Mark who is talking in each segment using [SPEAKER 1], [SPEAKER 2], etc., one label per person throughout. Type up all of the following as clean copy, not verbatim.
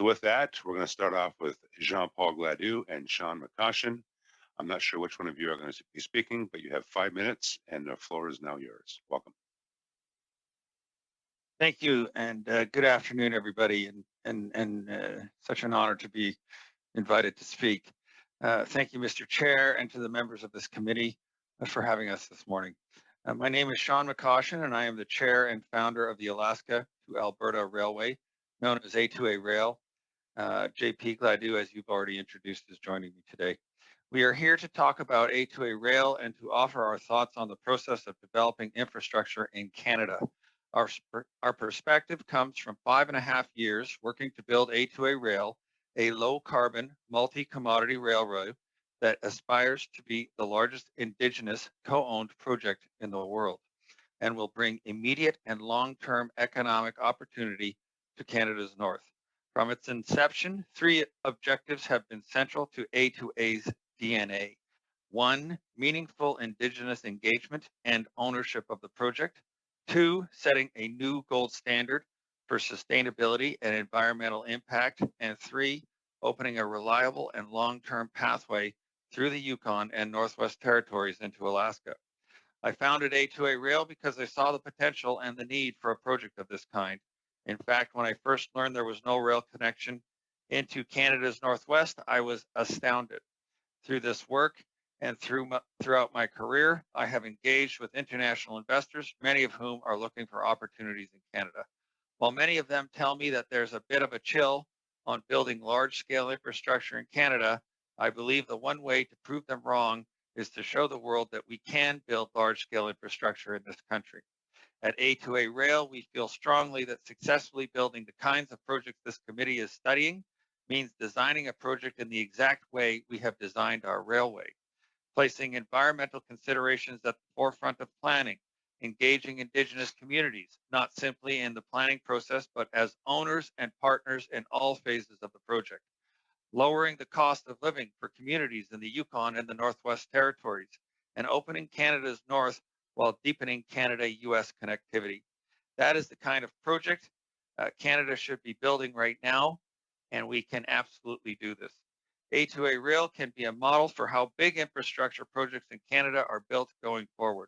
[SPEAKER 1] So with that, we're going to start off with Jean-Paul Gladu and Sean McCoshen. I'm not sure which one of you are going to be speaking, but you have 5 minutes and the floor is now yours. Welcome.
[SPEAKER 2] Thank you, and good afternoon, everybody, and such an honor to be invited to speak. Thank you, Mr. Chair, and to the members of this committee for having us this morning. My name is Sean McCoshen, and I am the chair and founder of the Alaska-to-Alberta Railway, known as A2A Rail. JP Gladu, as you've already introduced, is joining me today. We are here to talk about A2A Rail and to offer our thoughts on the process of developing infrastructure in Canada. Our perspective comes from 5.5 years working to build A2A Rail, a low-carbon, multi-commodity railroad that aspires to be the largest Indigenous co-owned project in the world and will bring immediate and long-term economic opportunity to Canada's north. From its inception, 3 objectives have been central to A2A's DNA. 1, meaningful Indigenous engagement and ownership of the project. 2, setting a new gold standard for sustainability and environmental impact. And 3, opening a reliable and long-term pathway through the Yukon and Northwest Territories into Alaska. I founded A2A Rail because I saw the potential and the need for a project of this kind. In fact, when I first learned there was no rail connection into Canada's Northwest, I was astounded. Through this work and throughout my career, I have engaged with international investors, many of whom are looking for opportunities in Canada. While many of them tell me that there's a bit of a chill on building large-scale infrastructure in Canada, I believe the one way to prove them wrong is to show the world that we can build large-scale infrastructure in this country. At A2A Rail, we feel strongly that successfully building the kinds of projects this committee is studying means designing a project in the exact way we have designed our railway, placing environmental considerations at the forefront of planning, engaging Indigenous communities, not simply in the planning process, but as owners and partners in all phases of the project, lowering the cost of living for communities in the Yukon and the Northwest Territories, and opening Canada's north while deepening Canada-US connectivity. That is the kind of project Canada should be building right now, and we can absolutely do this. A2A Rail can be a model for how big infrastructure projects in Canada are built going forward,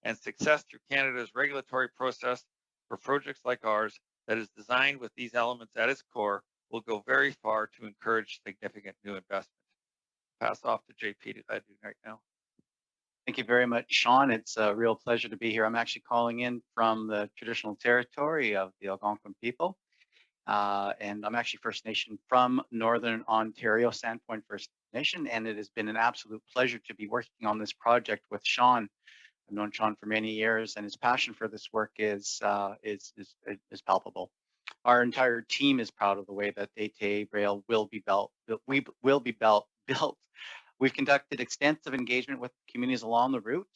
[SPEAKER 2] and success through Canada's regulatory process for projects like ours that is designed with these elements at its core will go very far to encourage significant new investment. Pass off to JP to do right now.
[SPEAKER 3] Thank you very much, Sean. It's a real pleasure to be here. I'm actually calling in from the traditional territory of the Algonquin people. And I'm actually First Nation from Northern Ontario, Sandpoint First Nation, and it has been an absolute pleasure to be working on this project with Sean. I've known Sean for many years, and his passion for this work is palpable. Our entire team is proud of the way that A2A Rail will be built. We've conducted extensive engagement with communities along the route.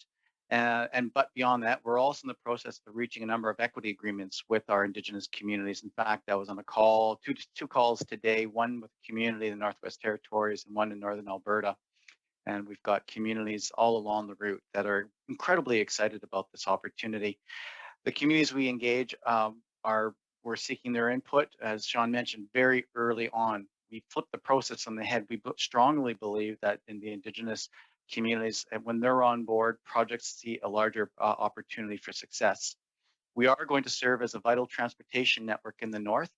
[SPEAKER 3] But beyond that, we're also in the process of reaching a number of equity agreements with our Indigenous communities. In fact, I was on a call, two calls today, one with a community in the Northwest Territories and one in Northern Alberta. And we've got communities all along the route that are incredibly excited about this opportunity. The communities we engage we're seeking their input, as Sean mentioned, very early on. We flipped the process on the head. We strongly believe that in the Indigenous communities, and when they're on board, projects see a larger opportunity for success. We are going to serve as a vital transportation network in the north,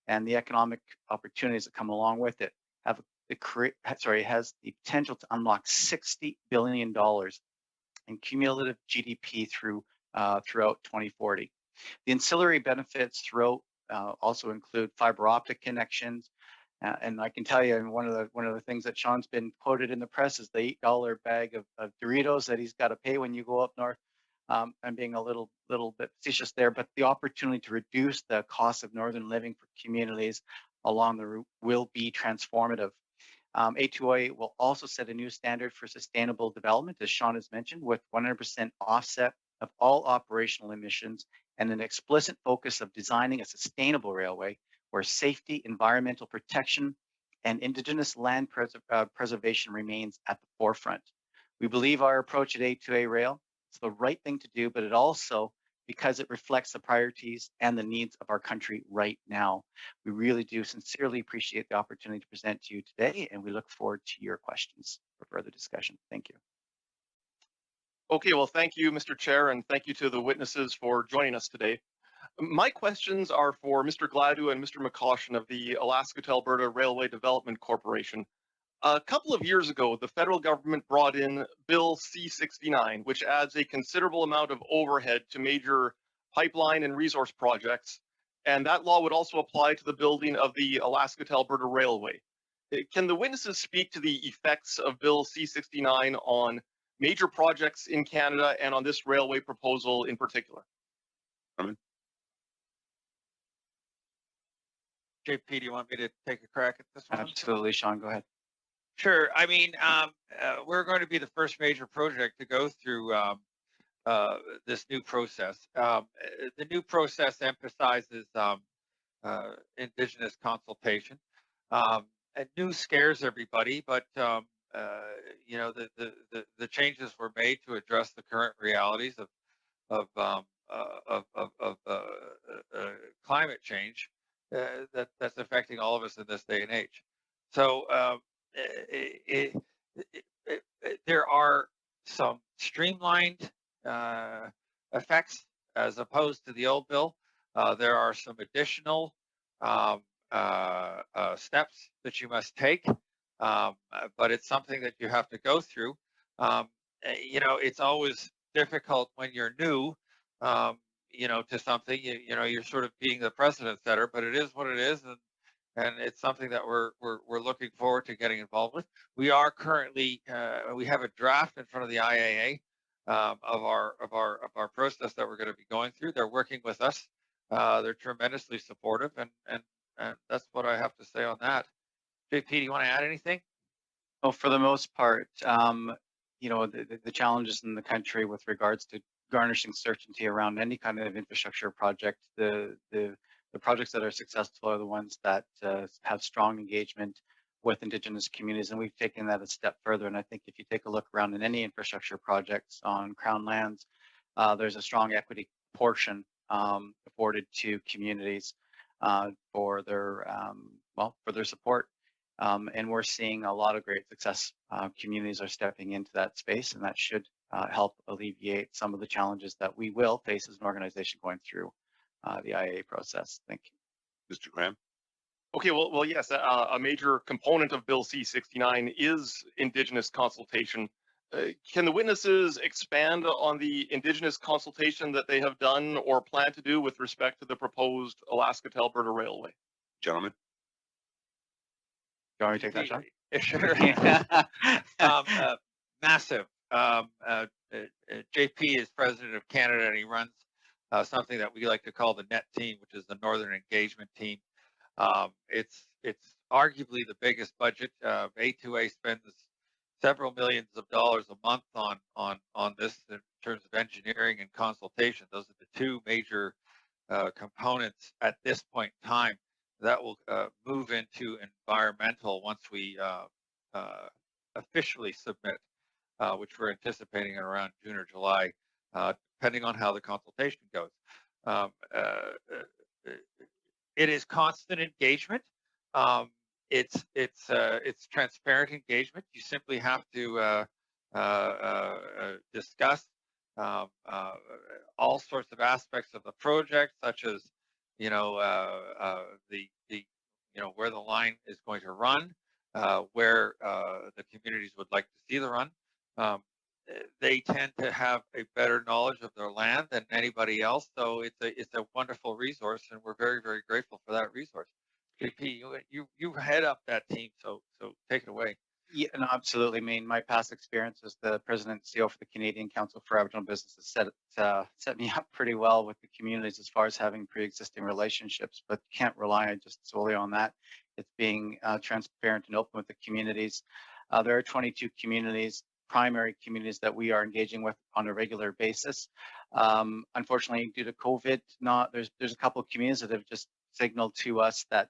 [SPEAKER 3] and the economic opportunities that come along with it has the potential to unlock $60 billion in cumulative GDP throughout 2040. The ancillary benefits throughout also include fiber optic connections. And I can tell you, one of the things that Sean's been quoted in the press is the $8 bag of Doritos that he's got to pay when you go up north. I'm being a little bit facetious there, but the opportunity to reduce the cost of northern living for communities along the route will be transformative. A2A will also set a new standard for sustainable development, as Sean has mentioned, with 100% offset of all operational emissions and an explicit focus of designing a sustainable railway where safety, environmental protection, and Indigenous land preservation remains at the forefront. We believe our approach at A2A Rail is the right thing to do, but it also because it reflects the priorities and the needs of our country right now. We really do sincerely appreciate the opportunity to present to you today, and we look forward to your questions for further discussion. Thank you.
[SPEAKER 4] Okay, well, thank you, Mr. Chair, and thank you to the witnesses for joining us today. My questions are for Mr. Gladu and Mr. McCoshen of the Alaska-to-Alberta Railway Development Corporation. A couple of years ago, the federal government brought in Bill C-69, which adds a considerable amount of overhead to major pipeline and resource projects, and that law would also apply to the building of the Alaska-to-Alberta Railway. Can the witnesses speak to the effects of Bill C-69 on major projects in Canada and on this railway proposal in particular?
[SPEAKER 2] JP, do you want me to take a crack at this one?
[SPEAKER 3] Absolutely, Sean, go ahead.
[SPEAKER 2] Sure. I mean, we're going to be the first major project to go through this new process. The new process emphasizes Indigenous consultation. And new scares everybody, but you know, the changes were made to address the current realities of climate change that's affecting all of us in this day and age. So there are some streamlined effects as opposed to the old bill. There are some additional steps that you must take, but it's something that you have to go through. You know, it's always difficult when you're new, you know, to something. You know, you're sort of being the precedent setter, but it is what it is, and it's something that we're looking forward to getting involved with. We are currently we have a draft in front of the IAA of our process that we're going to be going through. They're working with us. They're tremendously supportive, and that's what I have to say on that. JP, do you want to add anything?
[SPEAKER 3] Well, for the most part, you know, the challenges in the country with regards to garnishing certainty around any kind of infrastructure project, the projects that are successful are the ones that have strong engagement with Indigenous communities, and we've taken that a step further. And I think if you take a look around in any infrastructure projects on Crown lands, there's a strong equity portion afforded to communities for their for their support. And we're seeing a lot of great success. Communities are stepping into that space, and that should help alleviate some of the challenges that we will face as an organization going through the IAA process. Thank you.
[SPEAKER 1] Mr. Kram?
[SPEAKER 4] Okay, well, yes, a major component of Bill C-69 is Indigenous consultation. Can the witnesses expand on the Indigenous consultation that they have done or plan to do with respect to the proposed Alaska-to-Alberta Railway?
[SPEAKER 1] Gentlemen?
[SPEAKER 3] Do you want me to take that, Sean?
[SPEAKER 2] Sure. Massive. JP is president of Canada, and he runs something that we like to call the NET team, which is the Northern Engagement Team. It's arguably the biggest budget. A2A spends several millions of dollars a month on this in terms of engineering and consultation. Those are the two major components at this point in time. That will move into environmental once we officially submit, which we're anticipating in around June or July, depending on how the consultation goes. It is constant engagement. It's transparent engagement. You simply have to discuss all sorts of aspects of the project, such as where the line is going to run, where the communities would like to see the run. They tend to have a better knowledge of their land than anybody else, so it's a wonderful resource, and we're very, very grateful for that resource. JP, you head up that team, so take it away.
[SPEAKER 3] Yeah, no, absolutely. I mean, my past experience as the president and CEO for the Canadian Council for Aboriginal Businesses set me up pretty well with the communities as far as having pre-existing relationships, but can't rely just solely on that. It's being transparent and open with the communities. There are 22 communities, primary communities, that we are engaging with on a regular basis. Unfortunately, due to COVID, there's a couple of communities that have just signaled to us that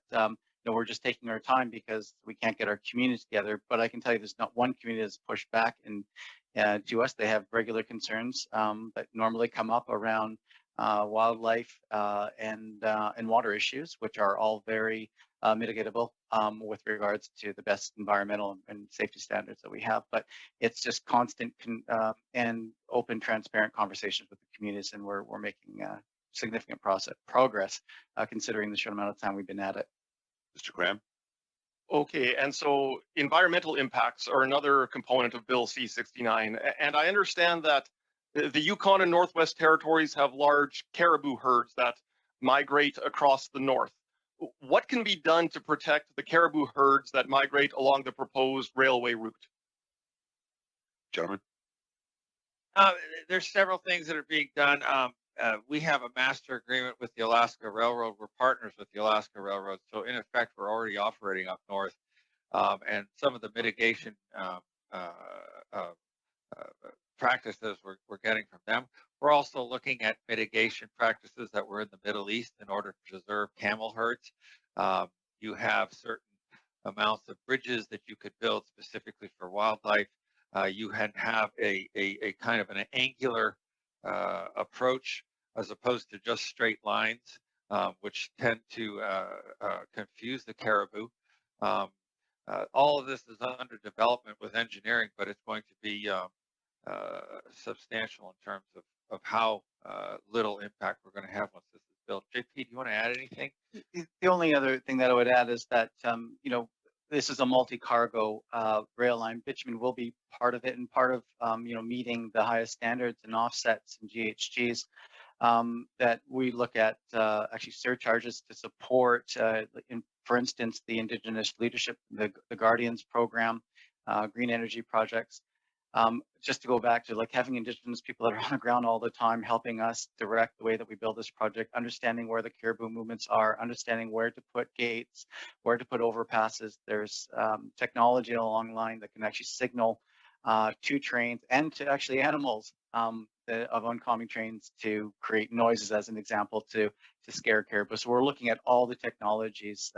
[SPEAKER 3] we're just taking our time because we can't get our communities together. But I can tell you there's not one community that's pushed back and to us. They have regular concerns that normally come up around wildlife, and water issues, which are all very mitigatable with regards to the best environmental and safety standards that we have. But it's just constant and open, transparent conversations with the communities, and we're making significant progress considering the short amount of time we've been at it.
[SPEAKER 1] Mr. Kram?
[SPEAKER 4] Okay, and so environmental impacts are another component of Bill C-69, and I understand that the Yukon and Northwest Territories have large caribou herds that migrate across the north. What can be done to protect the caribou herds that migrate along the proposed railway route?
[SPEAKER 1] Gentlemen?
[SPEAKER 2] There's several things that are being done. We have a master agreement with the Alaska Railroad. We're partners with the Alaska Railroad. So in effect, we're already operating up north. And some of the mitigation practices we're getting from them. We're also looking at mitigation practices that were in the Middle East in order to preserve camel herds. You have certain amounts of bridges that you could build specifically for wildlife. You can have a kind of an angular approach as opposed to just straight lines, which tend to confuse the caribou. All of this is under development with engineering, but it's going to be substantial in terms of how little impact we're going to have once this is built. JP, do you want to add anything?
[SPEAKER 3] The only other thing that I would add is that, this is a multi-cargo rail line. Bitumen will be part of it, and part of, meeting the highest standards and offsets and GHGs that we look at actually surcharges to support, for instance, the Indigenous leadership, the Guardians program, green energy projects. Just to go back to having Indigenous people that are on the ground all the time, helping us direct the way that we build this project, understanding where the caribou movements are, understanding where to put gates, where to put overpasses. There's technology along the line that can actually signal to trains and to actually animals of oncoming trains to create noises, as an example, to scare caribou. So we're looking at all the technologies.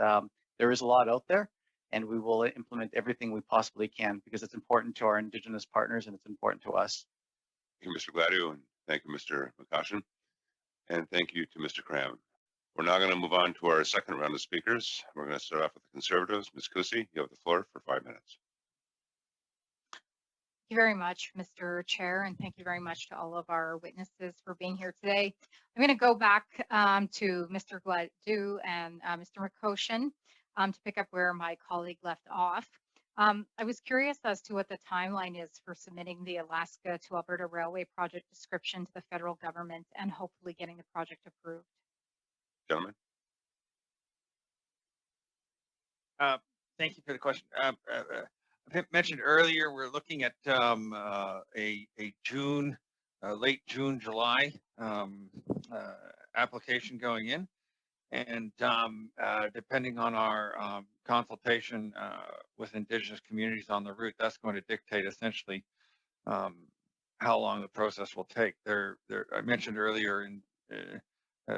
[SPEAKER 3] There is a lot out there, and we will implement everything we possibly can because it's important to our Indigenous partners and it's important to us.
[SPEAKER 1] Thank you, Mr. Gladu, and thank you, Mr. McCoshen, and thank you to Mr. Kram. We're now going to move on to our second round of speakers. We're going to start off with the Conservatives. Ms. Cusi, you have the floor for 5 minutes.
[SPEAKER 5] Thank you very much, Mr. Chair, and thank you very much to all of our witnesses for being here today. I'm going to go back to Mr. Gladu and Mr. McCoshen to pick up where my colleague left off. I was curious as to what the timeline is for submitting the Alaska-to-Alberta Railway project description to the federal government and hopefully getting the project approved.
[SPEAKER 1] Gentlemen?
[SPEAKER 2] Thank you for the question. I mentioned earlier we're looking at a June, late June, July application going in. And depending on our consultation with Indigenous communities on the route, that's going to dictate essentially how long the process will take. I mentioned earlier, in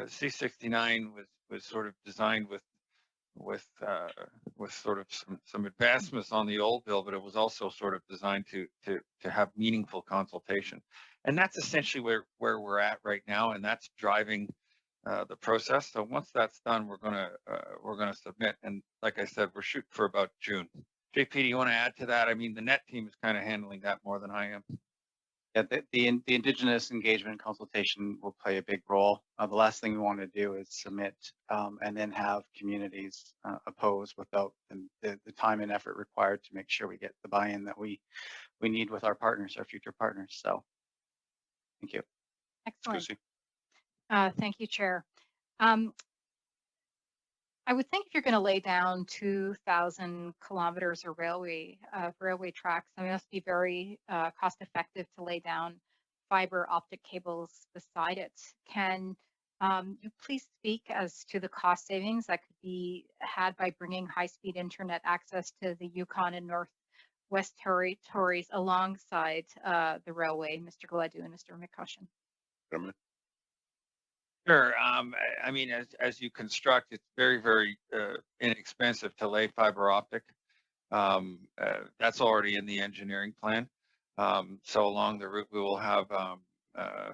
[SPEAKER 2] C-69 was sort of designed with sort of some advancements on the old bill, but it was also sort of designed to have meaningful consultation, and that's essentially where we're at right now, and that's driving the process. So once that's done, we're gonna submit, and like I said, we're shooting for about June. JP, do you want to add to that? I mean, the NET team is kind of handling that more than I am.
[SPEAKER 3] Yeah, the Indigenous engagement and consultation will play a big role. The last thing we want to do is submit and then have communities oppose without the time and effort required to make sure we get the buy-in that we need with our partners, our future partners. So, thank you.
[SPEAKER 5] Excellent. Thank you, Chair. I would think if you're going to lay down 2,000 kilometers of railway tracks, it must be very cost effective to lay down fiber optic cables beside it. Can you please speak as to the cost savings that could be had by bringing high-speed internet access to the Yukon and Northwest Territories alongside the railway, Mr. Gladu and Mr. McCoshen?
[SPEAKER 2] Sure. I mean, as you construct, it's very, very inexpensive to lay fiber optic. That's already in the engineering plan. So along the route, we will have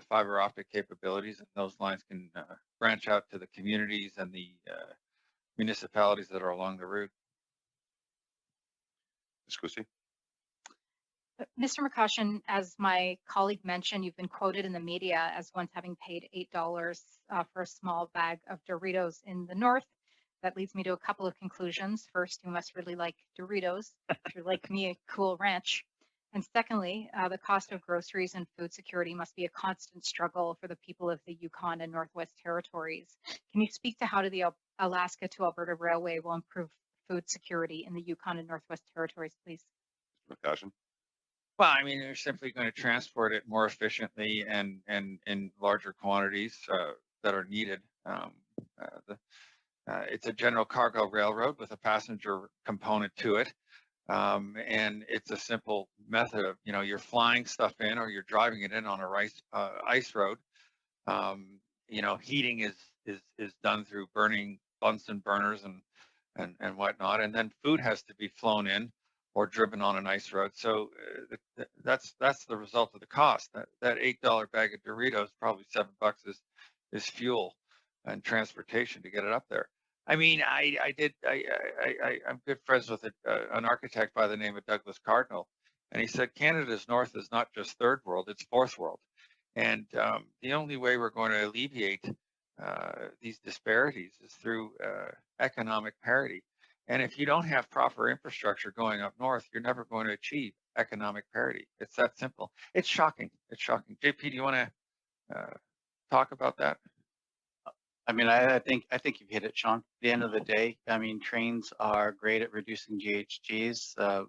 [SPEAKER 2] fiber optic capabilities, and those lines can branch out to the communities and the municipalities that are along the route.
[SPEAKER 1] Ms. Cusi?
[SPEAKER 5] Mr. McCoshen, as my colleague mentioned, you've been quoted in the media as once having paid $8 for a small bag of Doritos in the north. That leads me to a couple of conclusions. First, you must really like Doritos, if you're like me, a Cool Ranch. And secondly, the cost of groceries and food security must be a constant struggle for the people of the Yukon and Northwest Territories. Can you speak to how the Alaska-to-Alberta Railway will improve food security in the Yukon and Northwest Territories, please?
[SPEAKER 1] McCoshen?
[SPEAKER 2] Well, I mean, they're simply going to transport it more efficiently and in larger quantities that are needed. It's a general cargo railroad with a passenger component to it. And it's a simple method of, you're flying stuff in or you're driving it in on a ice road. Heating is done through burning Bunsen burners and whatnot. And then food has to be flown in or driven on an ice road. So that's the result of the cost. That $8 bag of Doritos, probably $7 is fuel and transportation to get it up there. I mean, I'm good friends with an architect by the name of Douglas Cardinal, and he said Canada's north is not just third world, it's fourth world. And the only way we're going to alleviate these disparities is through economic parity. And if you don't have proper infrastructure going up north, you're never going to achieve economic parity. It's that simple. It's shocking. It's shocking. JP, do you want to talk about that?
[SPEAKER 3] I mean, I think you've hit it, Sean. At the end of the day, I mean, trains are great at reducing GHGs.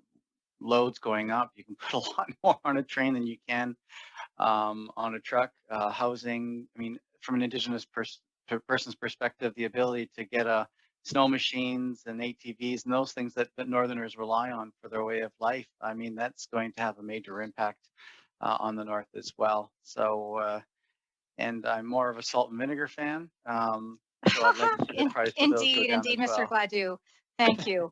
[SPEAKER 3] Loads going up, you can put a lot more on a train than you can on a truck. Housing, I mean, from an Indigenous person's perspective, the ability to get snow machines and ATVs and those things that Northerners rely on for their way of life, I mean, that's going to have a major impact on the north as well. So, and I'm more of a salt and vinegar fan. So I'd like to see the price of those go
[SPEAKER 5] Indeed,
[SPEAKER 3] down
[SPEAKER 5] indeed,
[SPEAKER 3] as
[SPEAKER 5] Mr.
[SPEAKER 3] well.
[SPEAKER 5] Gladu. Thank you.